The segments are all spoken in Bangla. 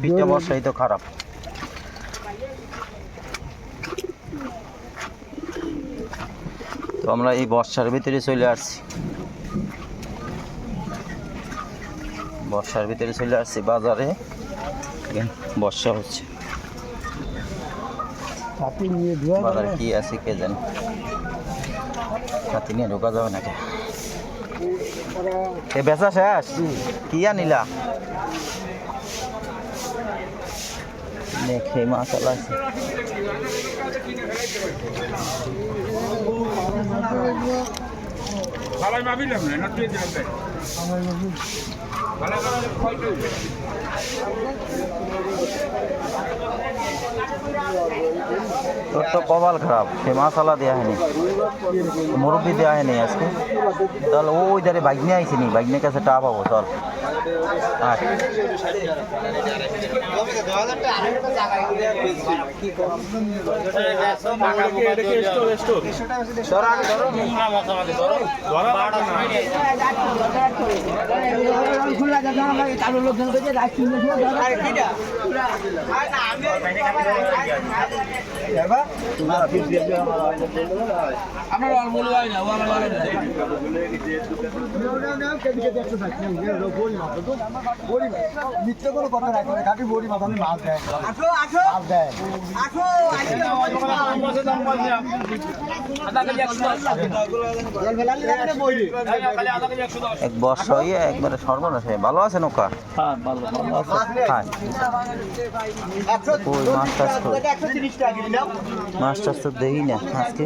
পিঠটা বর্ষাই তো খারাপ। তো আমরা এই বর্ষার ভিতরে চলে আসছি, বাজারে। বর্ষা হচ্ছে, বাজারে কি আছে কে জানে। ছাতি নিয়ে ঢোকা যাবে নাকি? এ বেচা শেষ? কি আনিলা? দেখে মাছ আছে। তোর তো কপাল খারাপ, সে মশালা দেওয়া হয়নি, মুরব্বি দেওয়া হয়নি আজকে। চল ওই ধারে বাইকনে আইসি নি, বাইকনের কাছে টা পাবো। চল মিথ্যে কোনো কথা রাখবে না, খাঁটি বড়ি মাথা মাছ দেয়। এক বর্ষা হইয়া একবারে সর্বনাশ হয়ে। ভালো আছে নৌকা? হ্যাঁ ভালো আছে। ওই মাছ টাছ তো দেই না আজকে।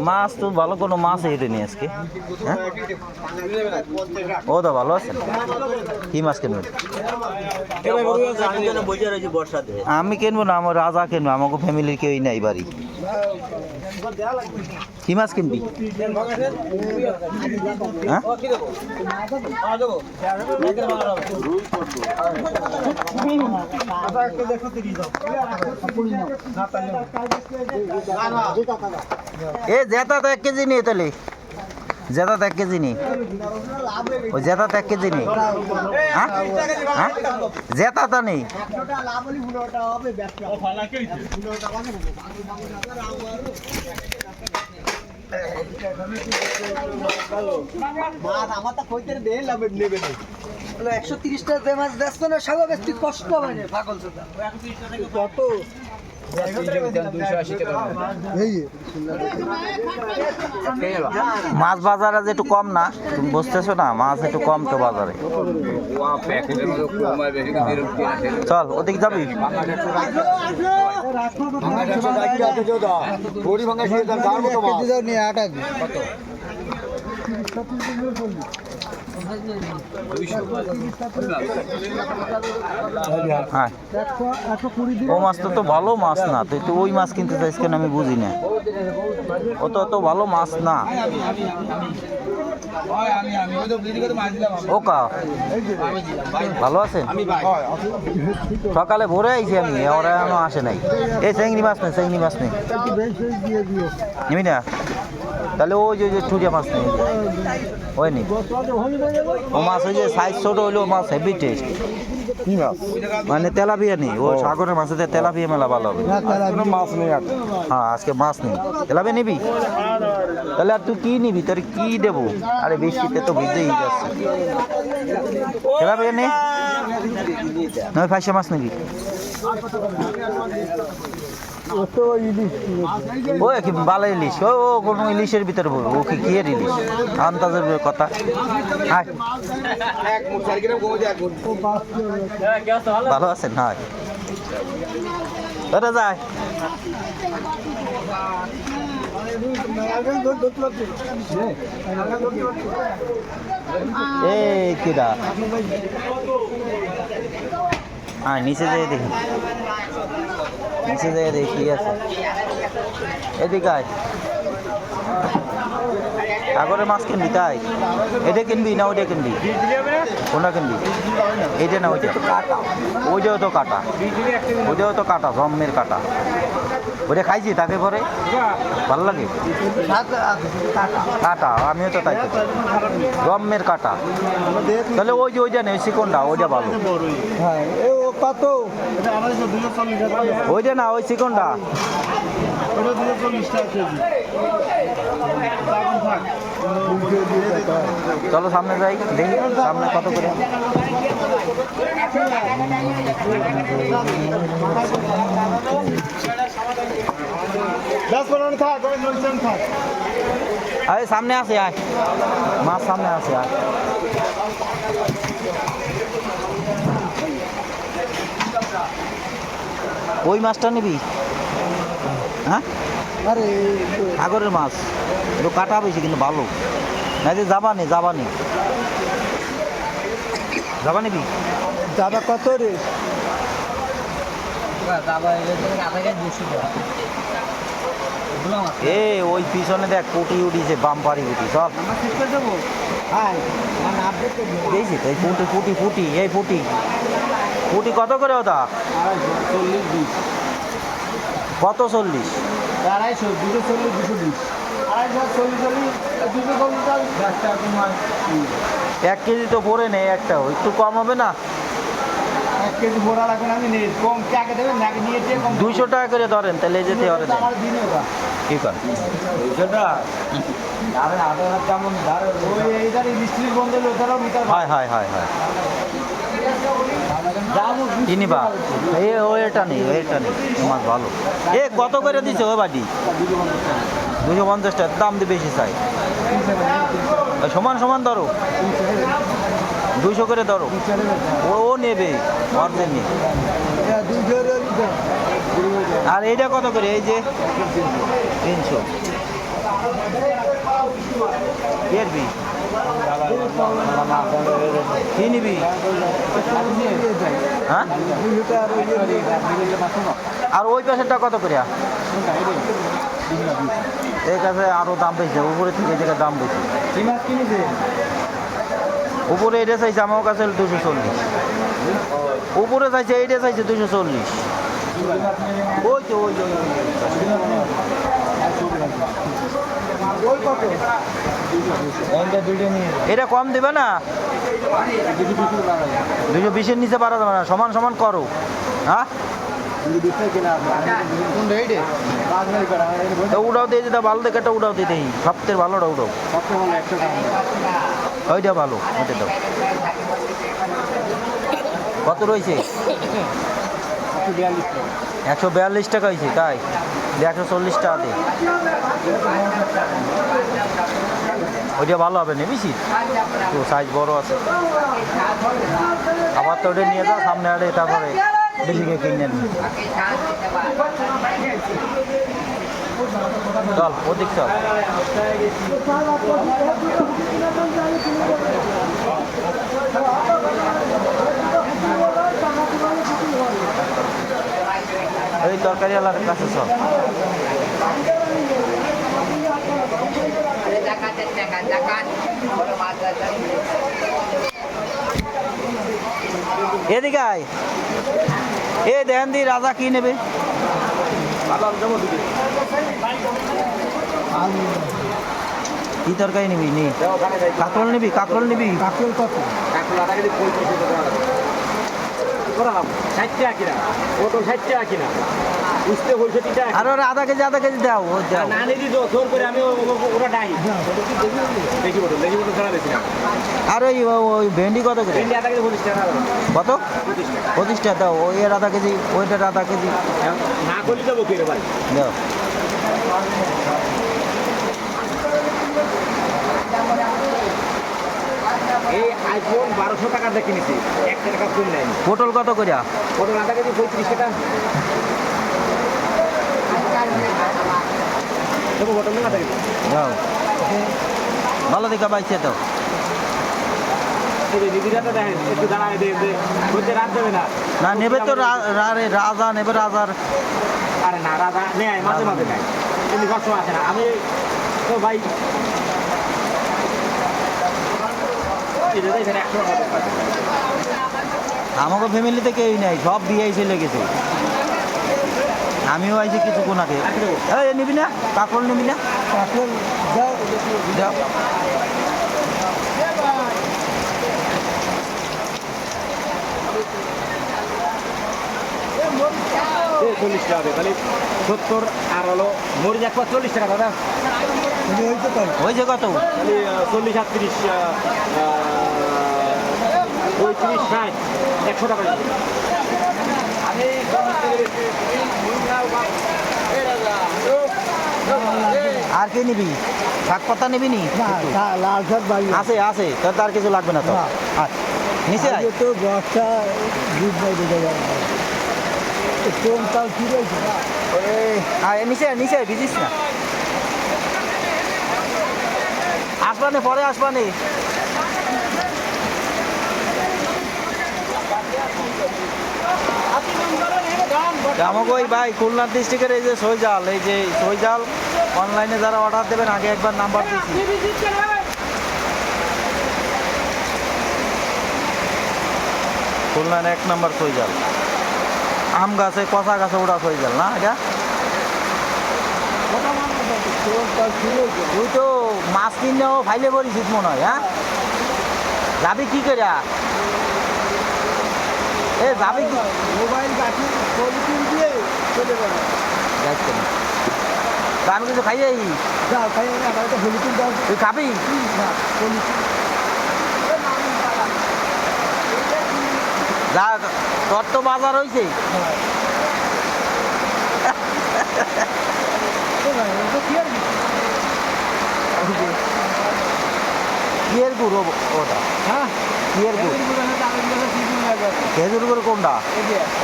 মাছ তো ভালো কোনো মাছ এটা নি আজকে। হ্যাঁ ও দা ভালো আছেন? কি মাছ কিনবেন? আমি কিনবো না, আমার রাজা কিনবো, আমাকে ফ্যামিলির কেউই নাই বাড়ি। কি মাছ কিনবি? হ্যাঁ এ জেতা তো 1 কেজি নিয়ে তাহলে, জেতা তো 1 কেজি নেই, ওই জেতা তো 1 কেজি নেই। হ্যাঁ জেতা তো নেই। আমার তো কইতে দেয় লাভ নেবে না। 130টা যে মাছ দেখছ না, সাগর বেশি কষ্ট হয় না পাগল সুদা। 130টা থেকে কত? মাছ বাজারে যে একটু কম না, তুমি বুঝতেছো না? মাছ একটু কম তো বাজারে। চল ওদিকে যাবি? হ্যাঁ ও মাছ তো ভালো মাছ না, তুই তো ওই মাছ কিনতে চাইছ কেন আমি বুঝি না। ও তো অত ভালো মাছ না। ও কা ভালো আছেন? সকালে ভোরে আইছি আমি, ওরা এখনো আসে নাই। এই চিংড়ি মাছ নেই, চিংড়ি মাছ নেই নিবি না? তাহলে ওই যে চুরিয়া মাছ নেই, ওই নি ও মাছ। ওই যে সাইজ ছোট হইলেও মাছ হেভি টেস্ট। কি মাছ? মানে তেলাপিয়া নেই, ও সাগরের মাছেতে তেলাপিয়া মেলা ভালো হবে। মাছ নেই। হ্যাঁ আজকে মাছ নেই। তেলাপিয়া নিবি? তাহলে আর তুই কি নিবি? তোর কি দেবো? আরে বৃষ্টিতে তো ভিজেই যাচ্ছে। তেলাপিয়া নেই, নয় ফাইসা মাছ নিবি? ও কি বালা ইলিশ? ও কোনো ইলিশের ভিতরে বলবো, ও কি এর ইলিশ? আন্দাজের কথা। ভালো আছেন? হ্যাঁ ওটা যায়। এই কিরা হ্যাঁ নিচে যেয়ে দেখি, নিচে যেয়ে দেখি কি আছে। এদিকে আয়, সাগরের মাছ কিনবি? তাই এটা কিনবি না ওইটা কিনবি? কোনটা কিনবি? এইটা না ওইটা? ওইটাও তো কাটা, ওইটাও তো কাটা, জম্মের কাটা। ওইটা খাইছি তাকে পরে ভালো লাগে কাটা, আমিও তো তাই খাই। জম্মের কাটা, তাহলে ওই যে ওইটা নেই চিকনটা, ওইটা ভালো। হ্যাঁ ও কত? ওইটা না, ওই চিকনটা। চলো সামনে যাই, দেখি সামনে কত করে। আরে সামনে আছে, আয় মাছ সামনে আছে, আয়। ওই মাছটা নিবি? হ্যাঁ, আরে সাগরের মাছ একটু কাটা বেশি কিন্তু ভালো। না যে যাবানি যাবানি যাবা নিবি? দাদা কত রে? এ ওই পিছনে দেখ পুটি উঠিছে, বাম্পারি পুটি, চল দেখছি তো এই পুটি পুটি পুটি, এই পুটি পুটি কত করে ওটা? কত? 40? 250, 240, 220, 240, 1 কেজি তো পরে নেই একটাও, একটু কম হবে না? 1 কেজি ভরা রাখুন, আমি নেই কম টাকা দেবেন নাকি নিয়ে দিয়ে কম 200 টাকা করে ধরেন, তাহলে এই যেতে হবে আমার দিনে ওটা কি কর 200 টাকা? আরে আধা হাত কেমন ধরে? ওই এইটার মিস্ত্রি বন্ধ হলে ওটারও মিটার হয় হয় হয় হয় কিনিবা? এটা নেই, এটা নেই, মাছ ভালো। এ কত করে দিছে ও বাটি? 250 টাকা, দাম দিয়ে বেশি চাই। সমান সমান ধরো, 200 করে ধরো। ও নেবে অর্ধেক নেই। আর এইটা কত করে? এই যে 300। কি কি নিবি? হ্যাঁ, আর ওই পাশেরটা কত করে? এই কাছে আরো দাম বেশি, উপরে থেকে এই জায়গায় দাম বেশি। উপরে এটা চাইছে আমার কাছে 240, উপরে চাইছে এইটা চাইছে 240। ওই তো ওই এটা কম দেবে না? 220-এর নিচে পারা যাবে না, সমান সমান করো। হ্যাঁ, উড়াও দিয়ে যেটা ভালো দেখে, একটা উড়াও দিয়ে দেই, সবথেকে ভালোটা উড়াও, ওইটা ভালো, ওইটা দাও। কত রয়েছে? 142 টাকা হয়েছে, তাই 140 টাকা দে। ওইটা ভালো হবে না বেশি, তো সাইজ বড় আছে। আবার তো ওটা নিয়ে যাও সামনে, আরে তারপরে বেশিকে কিনে নিই। চল ওদিক চল। এই তরকারি আলার কাছে চল। এদিকে আয়, এ দেন দি রাজা কি নেবে? কি তরকারি নিবি? নি কাঁকরোল নিবি? কাঁকরোল নিবি? কাকল কত? আর ওরা আধা কেজি দাও, ও দাও। আর ওই ভেন্ডি কত করে? কত? 25 টাকা দাও। ওই এর আধা কেজি, ওইটার আধা কেজি দাও। এই আইফোন 1200 টাকা দিয়ে কিনেছি, 1 টাকা কম নেই। পটল কত করে? পটল আধা কেজি 35 টাকা। দেখো পটল না থাকে দাও, ভালো দেখা পাইছে তো। একটু দাঁড়ায় বলতে রাত দেবে না। না নেবে তো, রাজা নেবে, রাজার। আরে না, রাজা নেয় মাঝে মাঝে নেয়, কিন্তু সবসময় আসে না। আমি তো ভাই আমাকে ফ্যামিলিতে কেউই নাই, সব বিয়েই চলে গেছে। আমিও আইছি কিছুক্ষণ আগে। এই নিবি না কাকল, নিবি না কাকল যাও যাও। চল্লিশ টাকা খালি 70 আর হলো মরিচ একবার 40 টাকা দাদা। হয়েছে তো হয়েছে কত? খালি 40 38 35 60 100 টাকা দিন। আর কি নিবি? শাক পাতা নিবি নি? না লাল শাক বাড়ি আছে আছে, তোর তার কিছু লাগবে না তো। না। আচ্ছা নিচে আয়। তো বস্তা দুধ নাই দিতে যাবে কোন তাও কি রয়েছে আয় নিচে আয়, নিচে আয়, ভিজিস না। আসবানে পরে আসবানে। আমাকে ওই ভাই খুলনা ডিস্ট্রিক্টের এই যে সইজাল, এই যে সইজাল অনলাইনে যারা অর্ডার দেবেন আগে একবার নাম্বার দিচ্ছি। খুলনার 1 নম্বর সইজাল, আম গাছে কচা গাছে ওটা সইজাল না এটা? তুই তো মাছ কিনেও ফাইলে পড়িস মনে হয়। হ্যাঁ যাবি কি করে? এ যাবি কি? মোবাইল কাঠি পলিথিন দিয়ে চলে যাবে যাইতে না। তা আমি কিছু খাই যাই। যাও খাই না আমার তো পলিথিন দাও তুই খাবি? না পলিথিন যা, তোর তো বাজার হয়েছে। কিয়ের গুড় ওটা? হ্যাঁ কিয়ের গুড়? খেজুর গুড় কোনটা?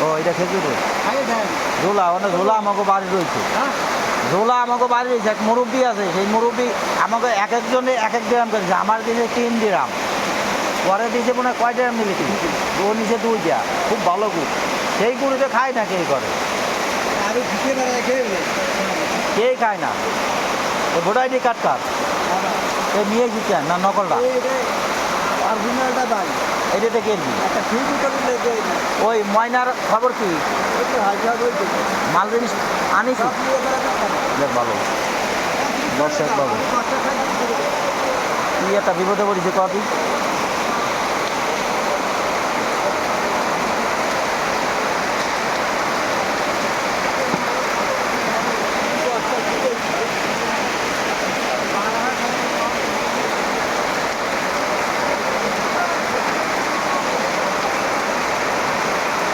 ও এটা খেজুর গুড়। ঝোলা, মানে ঝোলা আমাকে বাড়ি রয়েছে। ঝোলা আমাকে বাড়ি রয়েছে, এক মুরব্বী আছে, সেই মুরব্বী আমাকে এক একজনে এক এক গ্রাম করেছে। আমার দিয়েছে 3 গ্রাম, পরে দিয়েছে মনে হয় কয় গ্রাম নিলে কি ও নিচে 2 গ্রাম। খুব ভালো গুড়, সেই গুড়িতে খায় না কে করে, আরো ঢুকে না রেখে কেই খায় না। ভোটার আইডি কার্ড কার এ নিয়ে এসেছেন না নকলটা? অরিজিনালটা দাই এটাতে কিনবি? একটা ফ্রি বোতল লেগে ওই ময়নার খবর কি? একটু হাজার হয়েছে মাল জিনিস আনিস? সব নিয়ে বেড়াতে ভালো দর্শক বাবু, কি একটা বিপদে পড়েছে কবি।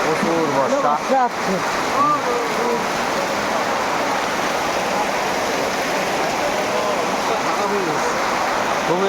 প্রচুর বর্ষা। খুবই